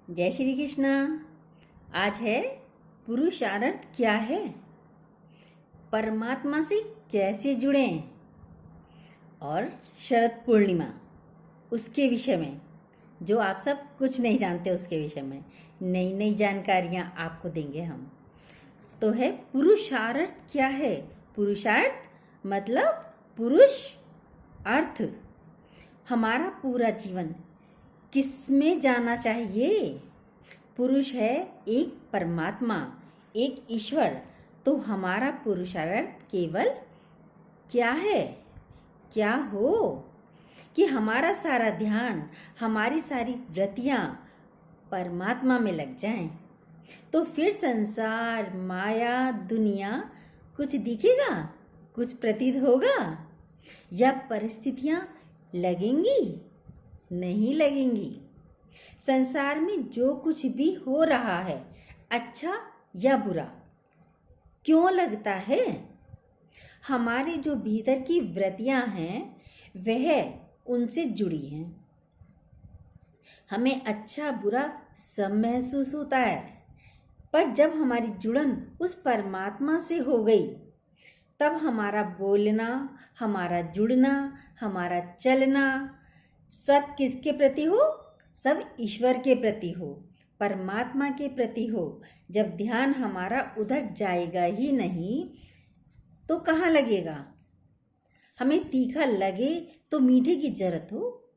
जय श्री कृष्णा। आज है पुरुषार्थ क्या है, परमात्मा से कैसे जुड़ें और शरद पूर्णिमा उसके विषय में, जो आप सब कुछ नहीं जानते उसके विषय में नई नई जानकारियाँ आपको देंगे हम। तो है पुरुषार्थ क्या है। पुरुषार्थ मतलब पुरुष अर्थ। हमारा पूरा जीवन किस में जाना चाहिए। पुरुष है एक परमात्मा, एक ईश्वर। तो हमारा पुरुषार्थ केवल क्या है, क्या हो कि हमारा सारा ध्यान, हमारी सारी वृत्तियाँ परमात्मा में लग जाएं। तो फिर संसार, माया, दुनिया कुछ दिखेगा, कुछ प्रतीत होगा, या परिस्थितियाँ लगेंगी? नहीं लगेंगी। संसार में जो कुछ भी हो रहा है, अच्छा या बुरा, क्यों लगता है? हमारे जो भीतर की वृत्तियां हैं वह उनसे जुड़ी हैं। हमें अच्छा बुरा सब महसूस होता है, पर जब हमारी जुड़न उस परमात्मा से हो गई, तब हमारा बोलना, हमारा जुड़ना, हमारा चलना सब किसके प्रति हो? सब ईश्वर के प्रति हो, परमात्मा के प्रति हो। जब ध्यान हमारा उधर जाएगा ही नहीं तो कहाँ लगेगा? हमें तीखा लगे तो मीठे की जरूरत हो।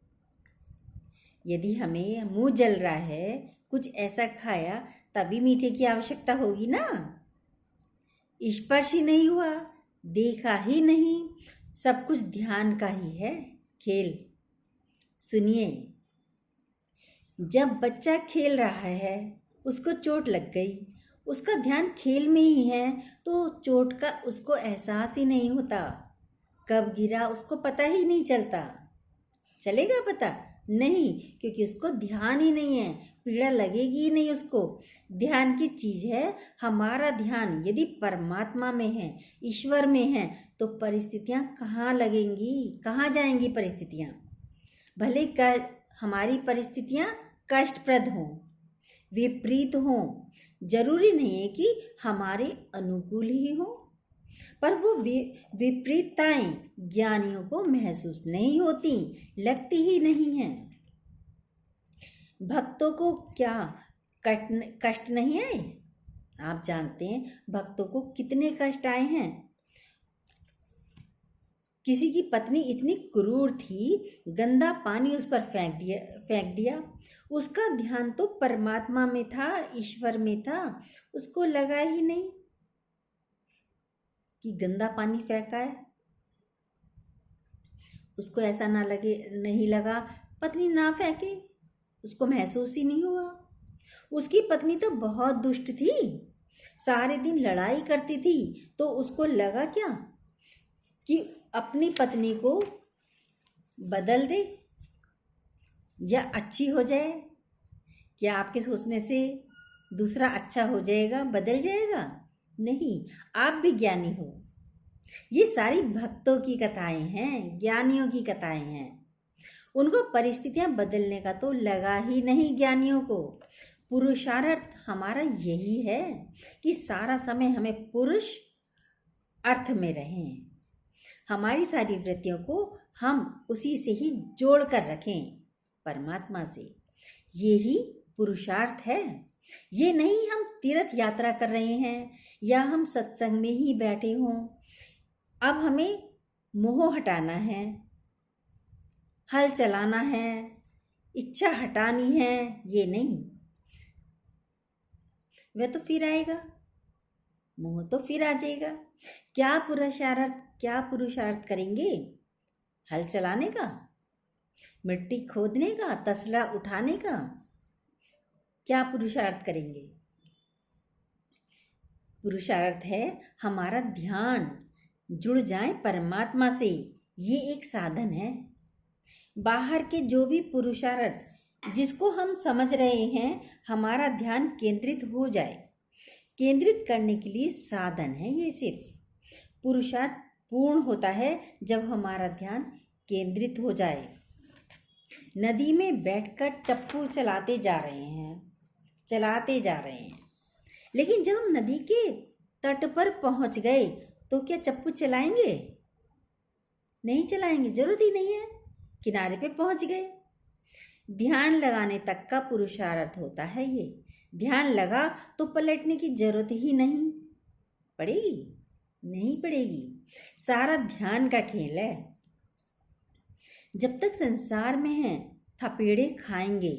यदि हमें मुंह जल रहा है, कुछ ऐसा खाया, तभी मीठे की आवश्यकता होगी ना। स्पर्श ही नहीं हुआ, देखा ही नहीं, सब कुछ ध्यान का ही है खेल। सुनिए, जब बच्चा खेल रहा है, उसको चोट लग गई, उसका ध्यान खेल में ही है, तो चोट का उसको एहसास ही नहीं होता। कब गिरा उसको पता ही नहीं चलता। चलेगा पता? नहीं, क्योंकि उसको ध्यान ही नहीं है, पीड़ा लगेगी ही नहीं उसको। ध्यान की चीज़ है। हमारा ध्यान यदि परमात्मा में है, ईश्वर में है, तो परिस्थितियाँ कहाँ लगेंगी, कहाँ जाएंगी परिस्थितियाँ? भले हमारी परिस्थितियाँ कष्टप्रद हों, विपरीत हों, जरूरी नहीं है कि हमारे अनुकूल ही हो, पर वो विपरीतताएं ज्ञानियों को महसूस नहीं होती, लगती ही नहीं हैं। भक्तों को क्या कष्ट नहीं आए? आप जानते हैं भक्तों को कितने कष्ट आए हैं। किसी की पत्नी इतनी क्रूर थी, गंदा पानी उस पर फेंक दिया। उसका ध्यान तो परमात्मा में था, ईश्वर में था, उसको लगा ही नहीं कि गंदा पानी फेंका है। उसको ऐसा ना लगे, नहीं लगा पत्नी ना फेंके, उसको महसूस ही नहीं हुआ। उसकी पत्नी तो बहुत दुष्ट थी, सारे दिन लड़ाई करती थी, तो उसको लगा क्या कि अपनी पत्नी को बदल दे या अच्छी हो जाए। क्या आपके सोचने से दूसरा अच्छा हो जाएगा, बदल जाएगा? नहीं, आप भी ज्ञानी हो। ये सारी भक्तों की कथाएं हैं, ज्ञानियों की कथाएं हैं। उनको परिस्थितियां बदलने का तो लगा ही नहीं ज्ञानियों को। पुरुषार्थ हमारा यही है कि सारा समय हमें पुरुष अर्थ में रहें। हमारी सारी वृत्तियों को हम उसी से ही जोड़ कर रखें, परमात्मा से। यही पुरुषार्थ है। ये नहीं हम तीर्थ यात्रा कर रहे हैं या हम सत्संग में ही बैठे हों। अब हमें मोह हटाना है, हल चलाना है, इच्छा हटानी है, ये नहीं। वह तो फिर आएगा, मोह तो फिर आ जाएगा। क्या पुरुषार्थ करेंगे? हल चलाने का, मिट्टी खोदने का, तसला उठाने का? क्या पुरुषार्थ करेंगे? पुरुषार्थ है हमारा ध्यान जुड़ जाए परमात्मा से। ये एक साधन है। बाहर के जो भी पुरुषार्थ जिसको हम समझ रहे हैं, हमारा ध्यान केंद्रित हो जाए, केंद्रित करने के लिए साधन है ये। सिर्फ पुरुषार्थ पूर्ण होता है जब हमारा ध्यान केंद्रित हो जाए। नदी में बैठकर चप्पू चलाते जा रहे हैं, चलाते जा रहे हैं। लेकिन जब हम नदी के तट पर पहुंच गए तो क्या चप्पू चलाएंगे? नहीं चलाएंगे, जरूरत ही नहीं है, किनारे पे पहुंच गए। ध्यान लगाने तक का पुरुषार्थ होता है ये। ध्यान लगा तो पलटने की जरूरत ही नहीं पड़ेगी, नहीं पड़ेगी। सारा ध्यान का खेल है। जब तक संसार में हैं थपेड़े खाएंगे,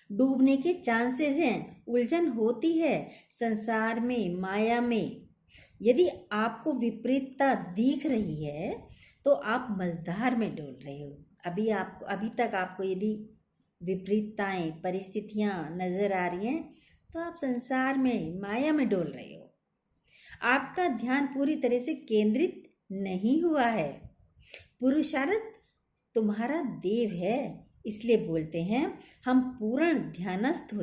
डूबने के चांसेस हैं, उलझन होती है संसार में, माया में। यदि आपको विपरीतता दिख रही है तो आप मझधार में डोल रहे हो। अभी तक आपको यदि विपरीतताएं, परिस्थितियां नजर आ रही हैं तो आप संसार में, माया में डोल रहे हो। आपका ध्यान पूरी तरह से केंद्रित नहीं हुआ है। पुरुषार्थ तुम्हारा देव है, इसलिए बोलते हैं हम पूर्ण ध्यानस्थ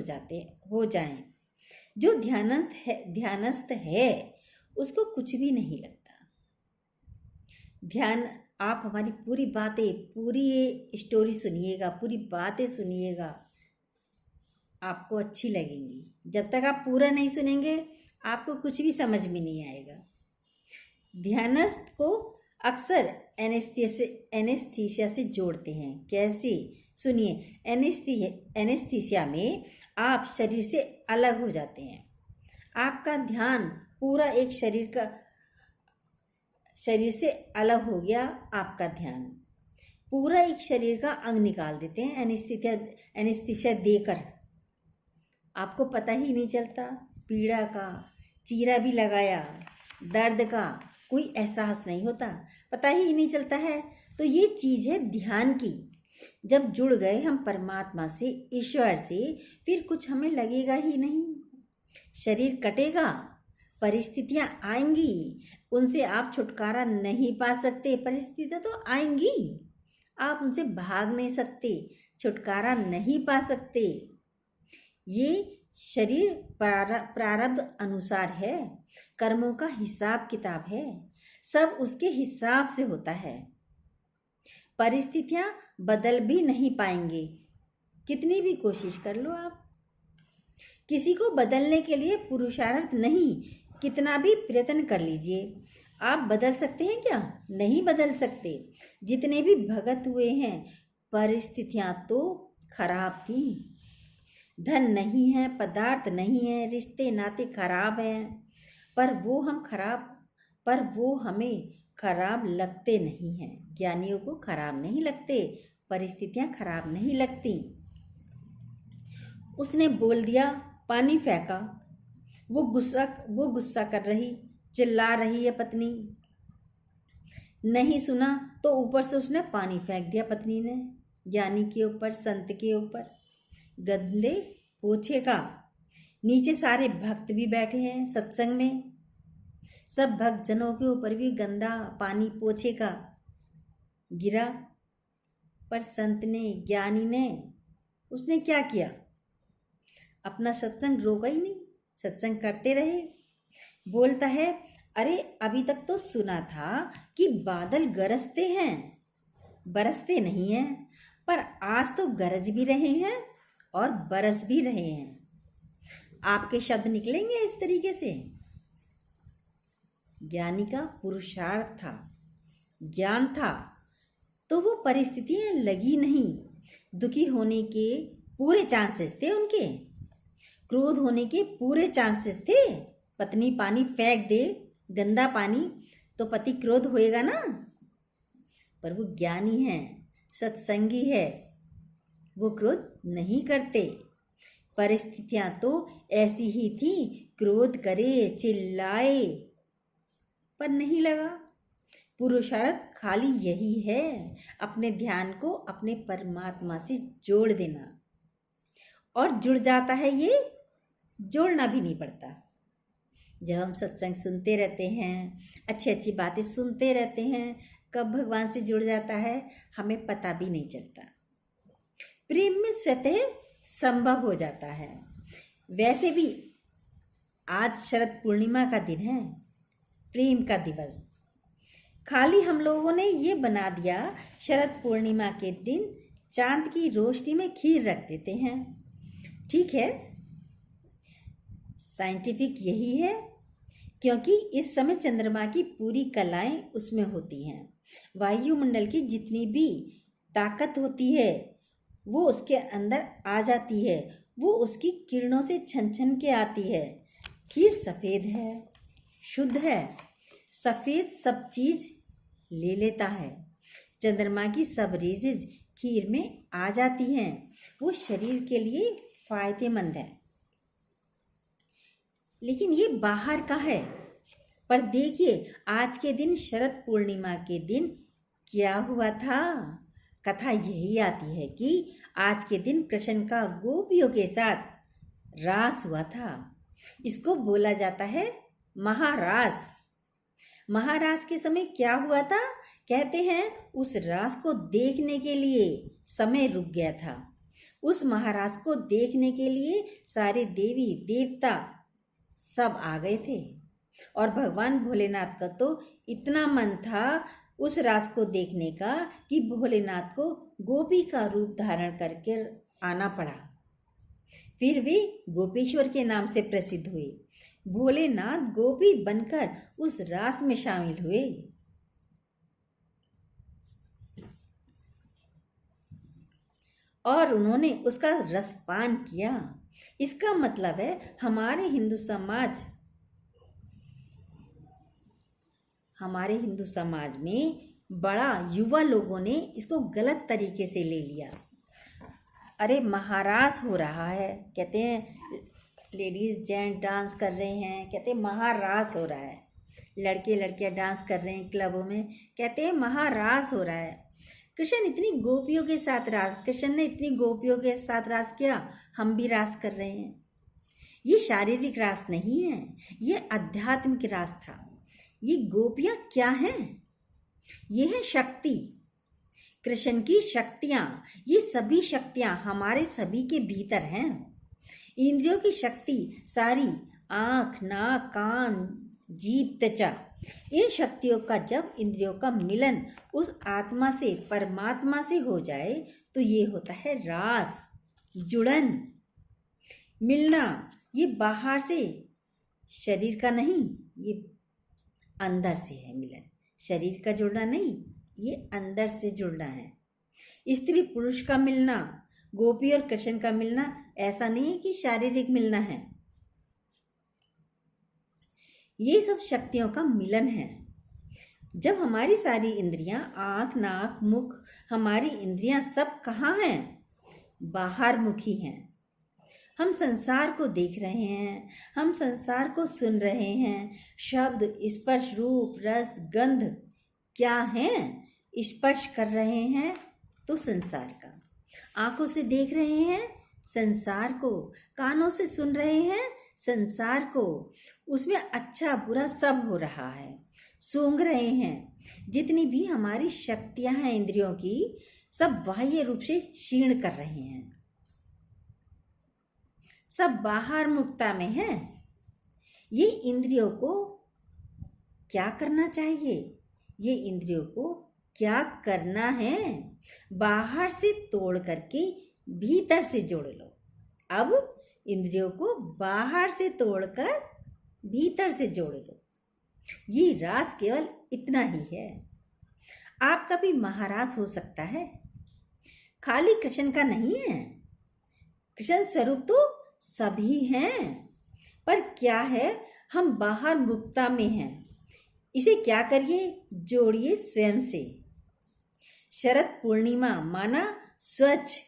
हो जाएं। जो ध्यानस्थ है उसको कुछ भी नहीं लगता। ध्यान, आप हमारी पूरी बातें, पूरी ये स्टोरी सुनिएगा, पूरी बातें सुनिएगा, आपको अच्छी लगेंगी। जब तक आप पूरा नहीं सुनेंगे आपको कुछ भी समझ में नहीं आएगा। ध्यानस्थ को अक्सर एनेस्थीसिया से जोड़ते हैं। कैसे? सुनिए। एनेस्थीसिया में आप शरीर से अलग हो जाते हैं। आपका ध्यान पूरा एक शरीर से अलग हो गया। आपका ध्यान पूरा एक शरीर का अंग निकाल देते हैं एनेस्थीसिया देकर। आपको पता ही नहीं चलता, पीड़ा का, चीरा भी लगाया, दर्द का कोई एहसास नहीं होता, पता ही नहीं चलता है। तो ये चीज़ है ध्यान की। जब जुड़ गए हम परमात्मा से, ईश्वर से, फिर कुछ हमें लगेगा ही नहीं। शरीर कटेगा, परिस्थितियां आएंगी, उनसे आप छुटकारा नहीं पा सकते। परिस्थितियां तो आएंगी, आप उनसे भाग नहीं सकते, छुटकारा नहीं पा सकते। ये शरीर प्रारब्ध अनुसार है, कर्मों का हिसाब किताब है, सब उसके हिसाब से होता है। परिस्थितियां बदल भी नहीं पाएंगे, कितनी भी कोशिश कर लो आप। किसी को बदलने के लिए पुरुषार्थ नहीं, कितना भी प्रयत्न कर लीजिए, आप बदल सकते हैं क्या? नहीं बदल सकते। जितने भी भगत हुए हैं, परिस्थितियां तो खराब थी। धन नहीं है, पदार्थ नहीं है, रिश्ते नाते खराब हैं, पर वो हमें खराब लगते नहीं हैं। ज्ञानियों को खराब नहीं लगते, परिस्थितियां खराब नहीं लगती। उसने बोल दिया, पानी फेंका। वो गुस्सा कर रही, चिल्ला रही है पत्नी। नहीं सुना तो ऊपर से उसने पानी फेंक दिया पत्नी ने, ज्ञानी के ऊपर, संत के ऊपर, गंदे पोछे का। नीचे सारे भक्त भी बैठे हैं सत्संग में, सब भक्त जनों के ऊपर भी गंदा पानी पोछे का गिरा। पर संत ने, ज्ञानी ने, उसने क्या किया? अपना सत्संग रोका ही नहीं, सत्संग करते रहे। बोलता है, अरे अभी तक तो सुना था कि बादल गरजते हैं, बरसते नहीं हैं, पर आज तो गरज भी रहे हैं और बरस भी रहे हैं। आपके शब्द निकलेंगे इस तरीके से। ज्ञानी का पुरुषार्थ था, ज्ञान था, तो वो परिस्थितियां लगी नहीं। दुखी होने के पूरे चांसेस थे उनके, क्रोध होने के पूरे चांसेस थे। पत्नी पानी फेंक दे, गंदा पानी, तो पति क्रोध होएगा ना। पर वो ज्ञानी है, सत्संगी है, वो क्रोध नहीं करते। परिस्थितियां तो ऐसी ही थी, क्रोध करे, चिल्लाए, पर नहीं लगा। पुरुषार्थ खाली यही है, अपने ध्यान को अपने परमात्मा से जोड़ देना। और जुड़ जाता है, ये जोड़ना भी नहीं पड़ता। जब हम सत्संग सुनते रहते हैं, अच्छी अच्छी बातें सुनते रहते हैं, कब भगवान से जुड़ जाता है हमें पता भी नहीं चलता। प्रेम में स्वतः संभव हो जाता है। वैसे भी आज शरद पूर्णिमा का दिन है, प्रेम का दिवस। खाली हम लोगों ने ये बना दिया, शरद पूर्णिमा के दिन चांद की रोशनी में खीर रख देते हैं। ठीक है, साइंटिफिक यही है, क्योंकि इस समय चंद्रमा की पूरी कलाएं उसमें होती हैं। वायुमंडल की जितनी भी ताकत होती है वो उसके अंदर आ जाती है, वो उसकी किरणों से छन छन के आती है। खीर सफ़ेद है, शुद्ध है, सफ़ेद सब चीज़ ले लेता है। चंद्रमा की सब रेजेज खीर में आ जाती हैं, वो शरीर के लिए फ़ायदेमंद है। लेकिन ये बाहर का है। पर देखिए, आज के दिन शरद पूर्णिमा के दिन क्या हुआ था। कथा यही आती है कि आज के दिन कृष्ण का गोपियों के साथ रास हुआ था। इसको बोला जाता है महारास। महारास के समय क्या हुआ था? कहते हैं उस रास को देखने के लिए समय रुक गया था। उस महारास को देखने के लिए सारे देवी देवता सब आ गए थे, और भगवान भोलेनाथ का तो इतना मन था उस रास को देखने का कि भोलेनाथ को गोपी का रूप धारण करके आना पड़ा। फिर वे गोपेश्वर के नाम से प्रसिद्ध हुए। भोलेनाथ गोपी बनकर उस रास में शामिल हुए। और उन्होंने उसका रसपान किया। इसका मतलब है हमारे हिंदू समाज में बड़ा युवा लोगों ने इसको गलत तरीके से ले लिया। अरे महारास हो रहा है, कहते हैं लेडीज जेंट डांस कर रहे हैं, कहते हैं महारास हो रहा है। लड़के लड़कियां डांस कर रहे हैं क्लबों में, कहते हैं महारास हो रहा है। कृष्ण ने इतनी गोपियों के साथ रास किया, हम भी रास कर रहे हैं। ये शारीरिक रास नहीं है, ये आध्यात्मिक रास था। ये गोपियां क्या हैं? ये है शक्ति, कृष्ण की शक्तियां। ये सभी शक्तियां हमारे सभी के भीतर हैं। इंद्रियों की शक्ति सारी, आँख, नाक, कान, जीभ, त्वचा, इन शक्तियों का जब इंद्रियों का मिलन उस आत्मा से, परमात्मा से हो जाए तो ये होता है रास, जुड़न, मिलना। ये बाहर से शरीर का नहीं, ये अंदर से है मिलन। शरीर का जुड़ना नहीं, ये अंदर से जुड़ना है। स्त्री पुरुष का मिलना, गोपी और कृष्ण का मिलना ऐसा नहीं है कि शारीरिक मिलना है। ये सब शक्तियों का मिलन है। जब हमारी सारी इंद्रियां, आँख, नाक, मुख, हमारी इंद्रियां सब कहाँ हैं? बाहर मुखी हैं। हम संसार को देख रहे हैं, हम संसार को सुन रहे हैं। शब्द, स्पर्श, रूप, रस, गंध क्या हैं? स्पर्श कर रहे हैं तो संसार का। आँखों से देख रहे हैं संसार को, कानों से सुन रहे हैं संसार को। उसमें अच्छा बुरा सब हो रहा है, सूंघ रहे हैं। जितनी भी हमारी शक्तियां हैं इंद्रियों की, सब बाह्य रूप से क्षीण कर रहे हैं, सब बाहर मुक्ता में है। ये इंद्रियों को क्या करना चाहिए? ये इंद्रियों को क्या करना है? बाहर से तोड़ करके भीतर से जोड़ लो। अब इंद्रियों को बाहर से तोड़कर भीतर से जोड़ लो। ये रास केवल इतना ही है। आपका भी महारास हो सकता है, खाली कृष्ण का नहीं है। कृष्ण स्वरूप तो सभी हैं, पर क्या है, हम बाहर मुक्ता में हैं। इसे क्या करिए? जोड़िए स्वयं से। शरद पूर्णिमा माना स्वच्छ,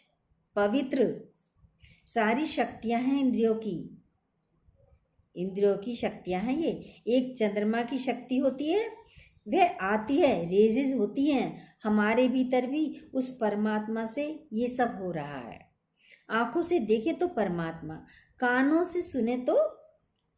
पवित्र। सारी शक्तियां हैं इंद्रियों की शक्तियां हैं। ये एक चंद्रमा की शक्ति होती है, वह आती है, रेजेस होती हैं। हमारे भीतर भी उस परमात्मा से ये सब हो रहा है। आँखों से देखे तो परमात्मा, कानों से सुने तो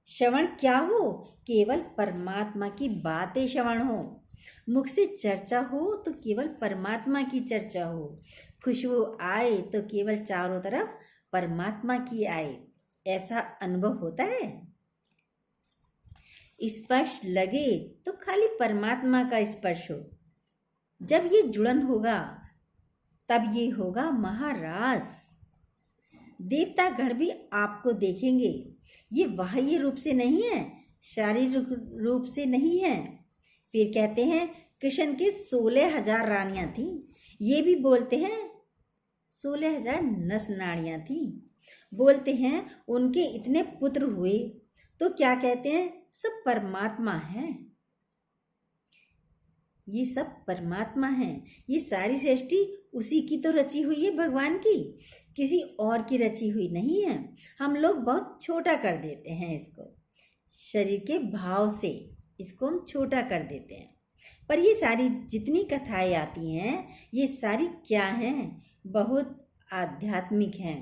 श्रवण क्या हो? केवल परमात्मा की बातें श्रवण हो। मुख से चर्चा हो तो केवल परमात्मा की चर्चा हो। खुशबू आए तो केवल चारों तरफ परमात्मा की आए, ऐसा अनुभव होता है। स्पर्श लगे तो खाली परमात्मा का स्पर्श हो। जब ये जुड़न होगा तब ये होगा महारास। देवतागण भी आपको देखेंगे। ये बाह्य रूप से नहीं है, शारीरिक रूप से नहीं है। फिर कहते हैं कृष्ण की 16,000 रानियां थी। ये भी बोलते हैं 16,000 नस नाड़ियां थी। बोलते हैं उनके इतने पुत्र हुए। तो क्या कहते हैं? सब परमात्मा है। ये सब परमात्मा है। ये सारी सृष्टि उसी की तो रची हुई है, भगवान की, किसी और की रची हुई नहीं है। हम लोग बहुत छोटा कर देते हैं इसको, शरीर के भाव से इसको हम छोटा कर देते हैं। पर ये सारी जितनी कथाएं आती हैं, ये सारी क्या हैं? बहुत आध्यात्मिक हैं।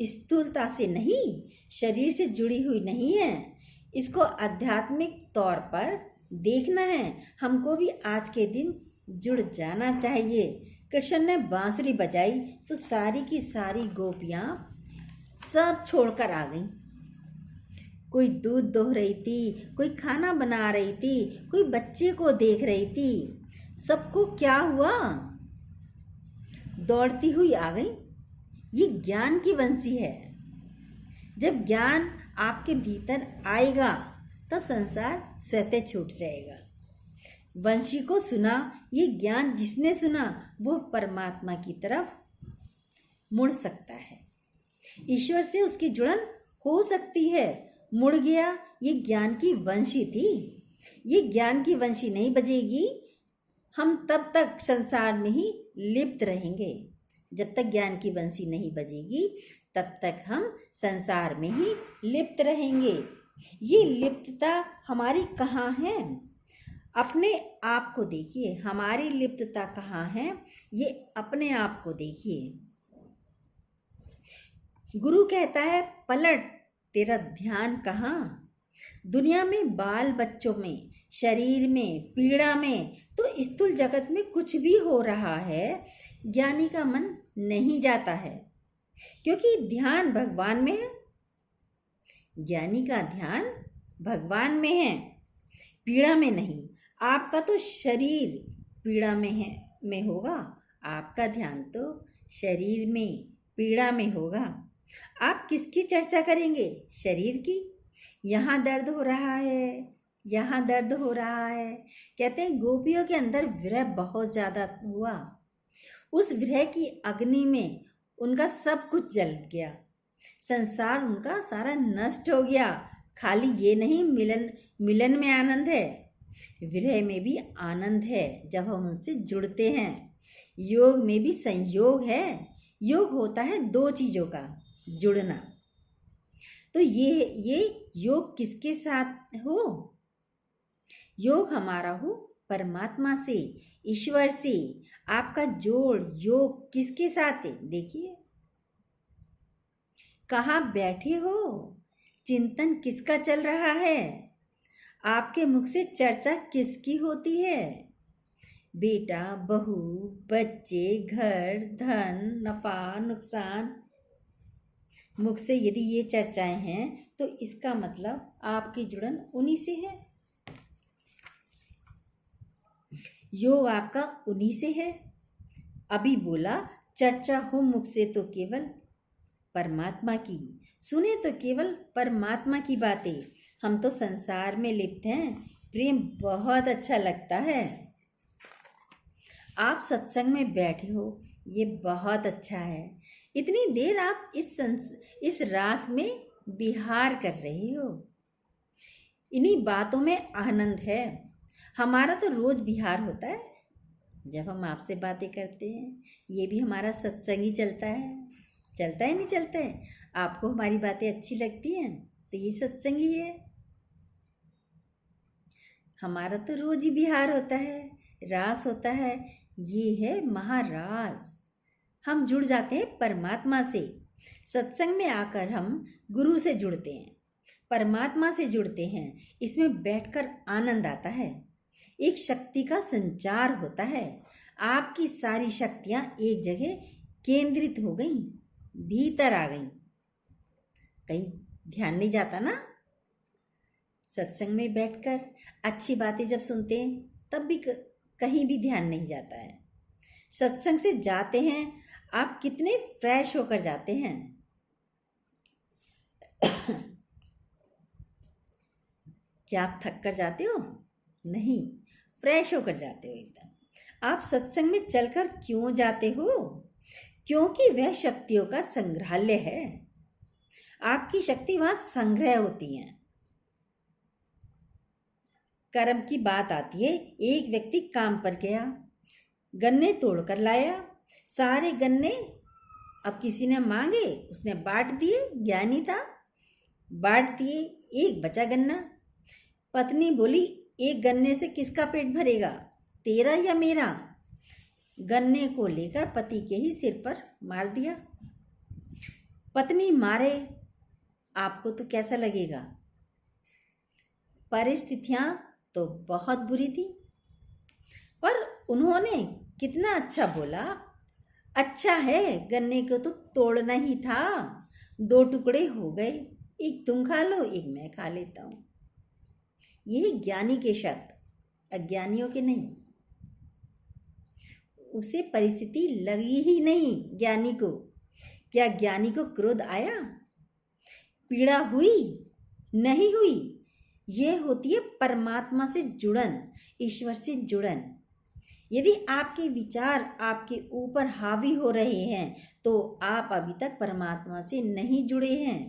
स्थूलता से नहीं, शरीर से जुड़ी हुई नहीं है। इसको आध्यात्मिक तौर पर देखना है। हमको भी आज के दिन जुड़ जाना चाहिए। कृष्ण ने बांसुरी बजाई तो सारी की सारी गोपियाँ सब छोड़कर आ गईं। कोई दूध दोह रही थी, कोई खाना बना रही थी, कोई बच्चे को देख रही थी। सबको क्या हुआ? दौड़ती हुई आ गई। ये ज्ञान की बंसी है। जब ज्ञान आपके भीतर आएगा तब संसार स्वतः छूट जाएगा। वंशी को सुना, ये ज्ञान जिसने सुना वो परमात्मा की तरफ मुड़ सकता है। ईश्वर से उसकी जुड़न हो सकती है। मुड़ गया। ये ज्ञान की वंशी थी। ये ज्ञान की वंशी नहीं बजेगी, हम तब तक संसार में ही लिप्त रहेंगे। जब तक ज्ञान की बंसी नहीं बजेगी तब तक हम संसार में ही लिप्त रहेंगे। ये लिप्तता हमारी कहाँ है? अपने आप को देखिए। हमारी लिप्तता कहाँ है? ये अपने आप को देखिए। गुरु कहता है पलट, तेरा ध्यान कहाँ? दुनिया में, बाल बच्चों में, शरीर में, पीड़ा में, तो स्थूल जगत में कुछ भी हो रहा है, ज्ञानी का मन नहीं जाता है, क्योंकि ध्यान भगवान में है। ज्ञानी का ध्यान भगवान में है, पीड़ा में नहीं। आपका तो शरीर पीड़ा में होगा, आपका ध्यान तो शरीर में, पीड़ा में होगा। आप किसकी चर्चा करेंगे? शरीर की। यहाँ दर्द हो रहा है, यहाँ दर्द हो रहा है। कहते हैं गोपियों के अंदर विरह बहुत ज़्यादा हुआ। उस विरह की अग्नि में उनका सब कुछ जल गया। संसार उनका सारा नष्ट हो गया। खाली ये नहीं, मिलन में आनंद है, विरह में भी आनंद है जब हम उनसे जुड़ते हैं। योग में भी संयोग है। योग होता है दो चीज़ों का जुड़ना। तो ये योग किसके साथ हो? योग हमारा हो परमात्मा से, ईश्वर से। आपका जोड़ योग किसके साथ है? देखिए कहाँ बैठे हो, चिंतन किसका चल रहा है, आपके मुख से चर्चा किसकी होती है? बेटा, बहू, बच्चे, घर, धन, नफा, नुकसान। मुख से यदि ये चर्चाएं हैं तो इसका मतलब आपकी जुड़न उन्हीं से है। योग आपका उन्हीं से है। अभी बोला चर्चा हो मुख से तो केवल परमात्मा की, सुने तो केवल परमात्मा की बातें। हम तो संसार में लिप्त हैं। प्रेम बहुत अच्छा लगता है। आप सत्संग में बैठे हो, ये बहुत अच्छा है। इतनी देर आप इस रास में विहार कर रहे हो। इन्हीं बातों में आनंद है। हमारा तो रोज विहार होता है जब हम आपसे बातें करते हैं। ये भी हमारा सत्संग ही चलता है। चलता है नहीं चलता है? आपको हमारी बातें अच्छी लगती हैं तो ये सत्संग ही है। हमारा तो रोज ही विहार होता है, रास होता है। ये है महारास। हम जुड़ जाते हैं परमात्मा से। सत्संग में आकर हम गुरु से जुड़ते हैं, परमात्मा से जुड़ते हैं। इसमें बैठकर आनंद आता है। एक शक्ति का संचार होता है। आपकी सारी शक्तियाँ एक जगह केंद्रित हो गई, भीतर आ गई। कहीं ध्यान नहीं जाता ना। सत्संग में बैठकर अच्छी बातें जब सुनते हैं तब भी कहीं भी ध्यान नहीं जाता है। सत्संग से जाते हैं आप, कितने फ्रेश होकर जाते हैं। क्या आप थक कर जाते हो? नहीं, फ्रेश होकर जाते हो एकदम। आप सत्संग में चलकर क्यों जाते हो? क्योंकि वह शक्तियों का संग्रहालय है। आपकी शक्ति वहां संग्रह होती है। कर्म की बात आती है। एक व्यक्ति काम पर गया, गन्ने तोड़कर लाया। सारे गन्ने अब किसी ने मांगे, उसने बांट दिए। ज्ञानी था, बांट दिए। एक बचा गन्ना। पत्नी बोली, एक गन्ने से किसका पेट भरेगा, तेरा या मेरा? गन्ने को लेकर पति के ही सिर पर मार दिया। पत्नी मारे, आपको तो कैसा लगेगा? परिस्थितियां तो बहुत बुरी थी, पर उन्होंने कितना अच्छा बोला। अच्छा है, गन्ने को तो तोड़ना ही था। 2 टुकड़े हो गए, एक तुम खा लो, एक मैं खा लेता हूं। यही ज्ञानी के शब्द, अज्ञानियों के नहीं। उसे परिस्थिति लगी ही नहीं ज्ञानी को। क्या ज्ञानी को क्रोध आया? पीड़ा हुई? नहीं हुई। यह होती है परमात्मा से जुड़न, ईश्वर से जुड़न। यदि आपके विचार आपके ऊपर हावी हो रहे हैं तो आप अभी तक परमात्मा से नहीं जुड़े हैं।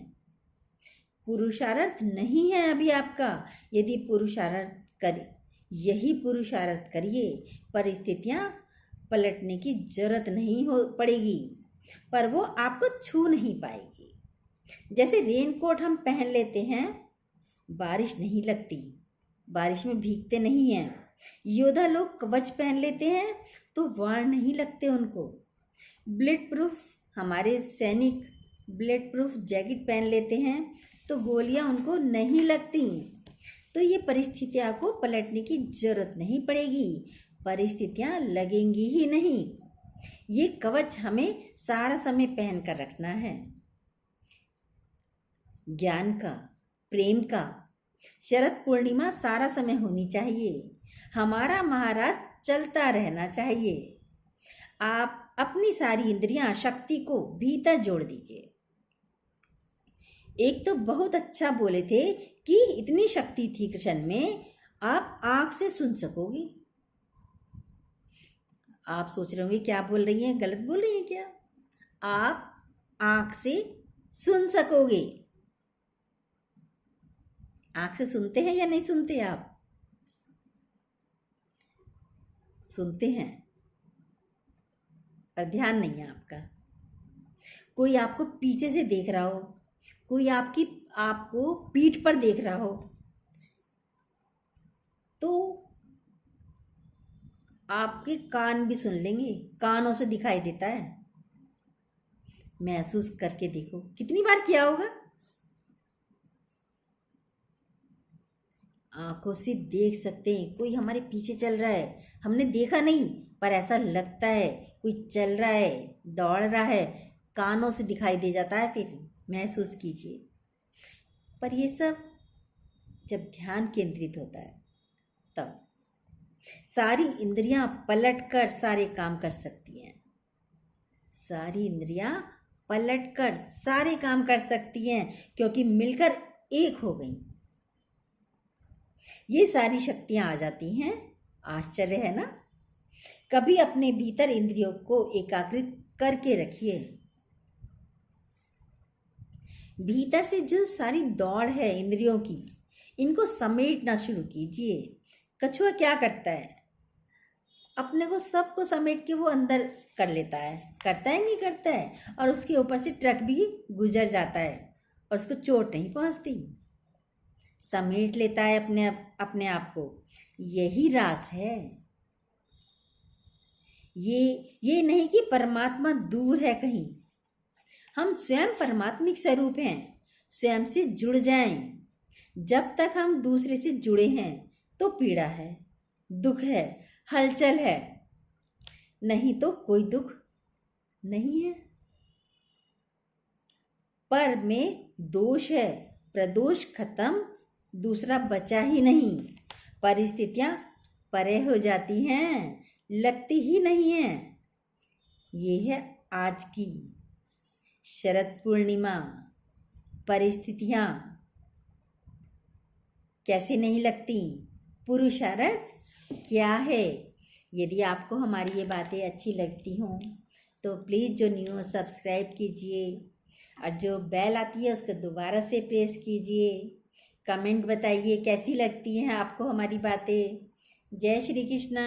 पुरुषार्थ नहीं है अभी आपका। यदि पुरुषार्थ करे, यही पुरुषार्थ करिए, परिस्थितियां पलटने की जरूरत नहीं हो पड़ेगी, पर वो आपको छू नहीं पाएगी। जैसे रेनकोट हम पहन लेते हैं, बारिश नहीं लगती, बारिश में भीगते नहीं हैं। योद्धा लोग कवच पहन लेते हैं तो वार नहीं लगते उनको। बुलेट प्रूफ हमारे सैनिक बुलेट प्रूफ जैकेट पहन लेते हैं तो गोलियां उनको नहीं लगती। तो ये परिस्थितियां को पलटने की जरूरत नहीं पड़ेगी, परिस्थितियां लगेंगी ही नहीं। ये कवच हमें सारा समय पहन कर रखना है, ज्ञान का, प्रेम का। शरद पूर्णिमा सारा समय होनी चाहिए। हमारा महाराज चलता रहना चाहिए। आप अपनी सारी इंद्रियां, शक्ति को भीतर जोड़ दीजिए। एक तो बहुत अच्छा बोले थे कि इतनी शक्ति थी कृष्ण में, आप आंख से सुन सकोगे। आप सोच रहे होंगे क्या बोल रही हैं, गलत बोल रही हैं क्या? आप आंख से सुन सकोगे। आंख से सुनते हैं या नहीं सुनते? आप सुनते हैं पर ध्यान नहीं है आपका। कोई आपको पीछे से देख रहा हो, कोई आपको पीठ पर देख रहा हो, तो आपके कान भी सुन लेंगे, कानों से दिखाई देता है। महसूस करके देखो, कितनी बार किया होगा। आंखों से देख सकते हैं कोई हमारे पीछे चल रहा है, हमने देखा नहीं पर ऐसा लगता है कोई चल रहा है, दौड़ रहा है, कानों से दिखाई दे जाता है। फिर महसूस कीजिए। पर ये सब जब ध्यान केंद्रित होता है तब सारी इंद्रियां पलटकर सारे काम कर सकती हैं। सारी इंद्रियां पलटकर सारे काम कर सकती हैं क्योंकि मिलकर एक हो गई। ये सारी शक्तियां आ जाती हैं। आश्चर्य है ना? कभी अपने भीतर इंद्रियों को एकाग्रित करके रखिए। भीतर से जो सारी दौड़ है इंद्रियों की, इनको समेटना शुरू कीजिए। कछुआ क्या करता है? अपने को सबको समेट के वो अंदर कर लेता है, करता है नहीं करता है, और उसके ऊपर से ट्रक भी गुजर जाता है और उसको चोट नहीं पहुंचती। समेट लेता है अपने आप को। यही रास है। ये नहीं कि परमात्मा दूर है कहीं। हम स्वयं परमात्मिक स्वरूप हैं। स्वयं से जुड़ जाएं। जब तक हम दूसरे से जुड़े हैं तो पीड़ा है, दुख है, हलचल है, नहीं तो कोई दुख नहीं है। पर में दोष है, प्रदोष खत्म, दूसरा बचा ही नहीं। परिस्थितियां परे हो जाती हैं, लगती ही नहीं है। ये है आज की शरद पूर्णिमा। परिस्थितियां कैसे नहीं लगती? पुरुषार्थ क्या है? यदि आपको हमारी ये बातें अच्छी लगती हों तो प्लीज़ जो न्यू हो सब्सक्राइब कीजिए और जो बेल आती है उसको दोबारा से प्रेस कीजिए। कमेंट बताइए कैसी लगती हैं आपको हमारी बातें। जय श्री कृष्णा।